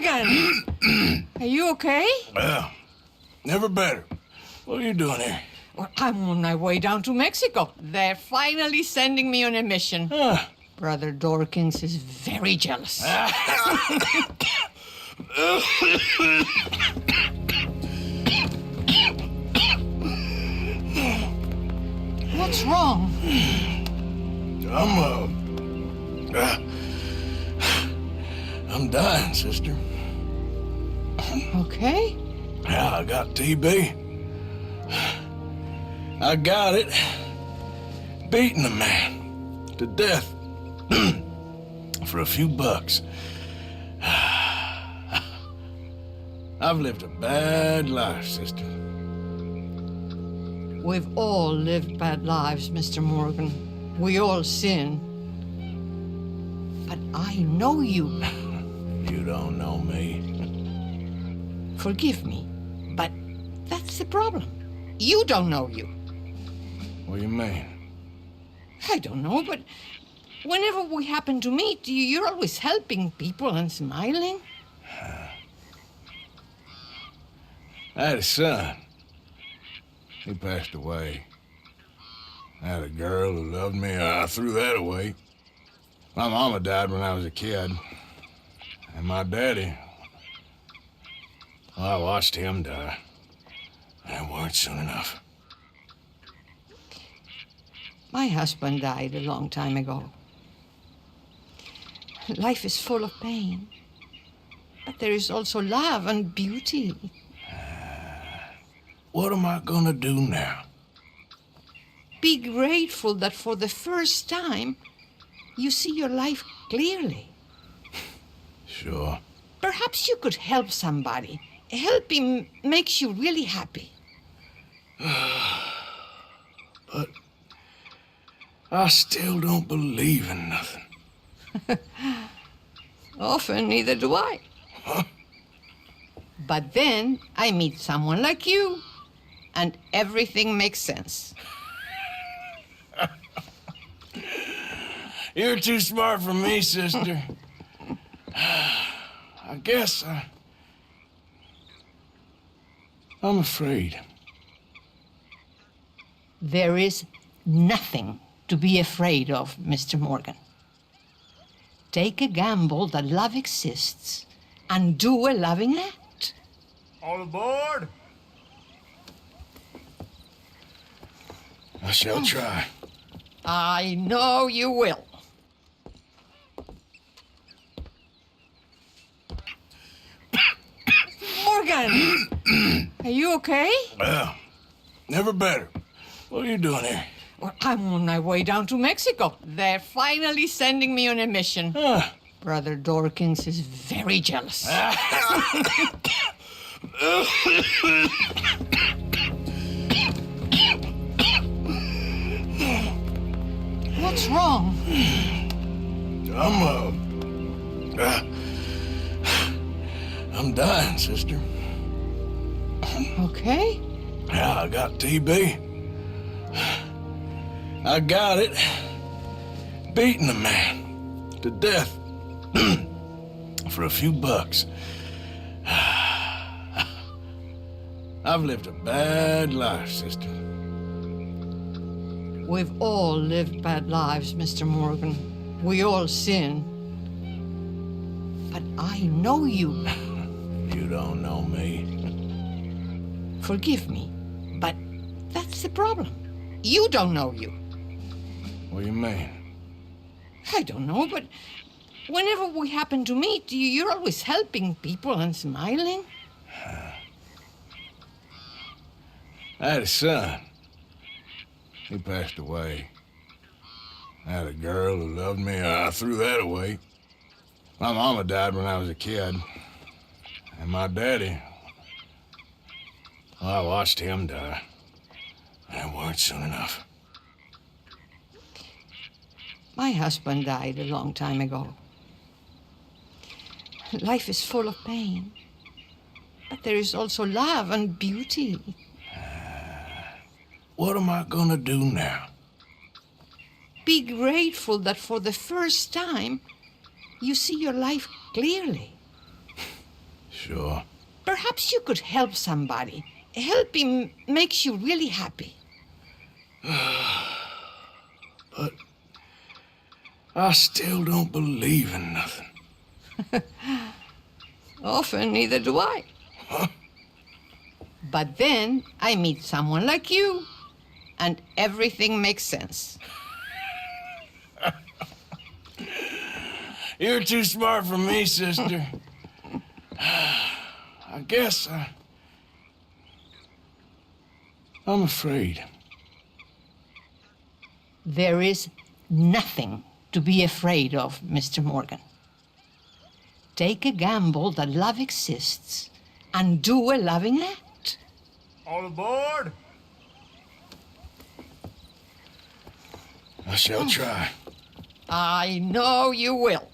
Morgan! Are you okay? Well, never better. What are you doing here? Well, I'm on my way down to Mexico. They're finally sending me on a mission. Brother Dorkins is very jealous. What's wrong? I'm dying, sister. Okay. Yeah, I got TB. I got it. Beating a man to death for a few bucks. I've lived a bad life, sister. We've all lived bad lives, Mr. Morgan. We all sin. But I know you. You don't know me. Forgive me, but that's the problem. You don't know you. What do you mean? I don't know, but whenever we happen to meet, you're always helping people and smiling. I had a son. He passed away. I had a girl who loved me. I threw that away. My mama died when I was a kid. And my daddy, well, I watched him die. And it weren't soon enough. My husband died a long time ago. Life is full of pain. But there is also love and beauty. What am I gonna do now? Be grateful that for the first time, you see your life clearly. Sure. Perhaps you could help somebody. Helping makes you really happy. But I still don't believe in nothing. Often, neither do I. Huh? But then I meet someone like you, and everything makes sense. You're too smart for me, sister. I guess I'm afraid. There is nothing to be afraid of, Mr. Morgan. Take a gamble that love exists and do a loving act. All aboard! I shall try. I know you will. Morgan! Are you okay? Well, never better. What are you doing here? Well, I'm on my way down to Mexico. They're finally sending me on a mission. Brother Dorkins is very jealous. What's wrong? I'm dying, sister. Okay. Yeah, I got TB. I got it. Beating a man to death for a few bucks. I've lived a bad life, sister. We've all lived bad lives, Mr. Morgan. We all sin. But I know you. You don't know me. Forgive me, but that's the problem. You don't know you. What do you mean? I don't know, but whenever we happen to meet, you're always helping people and smiling. I had a son. He passed away. I had a girl who loved me. I threw that away. My mama died when I was a kid. And my daddy, well, I watched him die. And it weren't soon enough. My husband died a long time ago. Life is full of pain. But there is also love and beauty. What am I gonna do now? Be grateful that for the first time, you see your life clearly. Sure. Perhaps you could help somebody. Helping makes you really happy. But I still don't believe in nothing. Often, neither do I. Huh? But then I meet someone like you, and everything makes sense. You're too smart for me, sister. I guess I'm afraid. There is nothing to be afraid of, Mr. Morgan. Take a gamble that love exists and do a loving act. All aboard! I shall try. I know you will.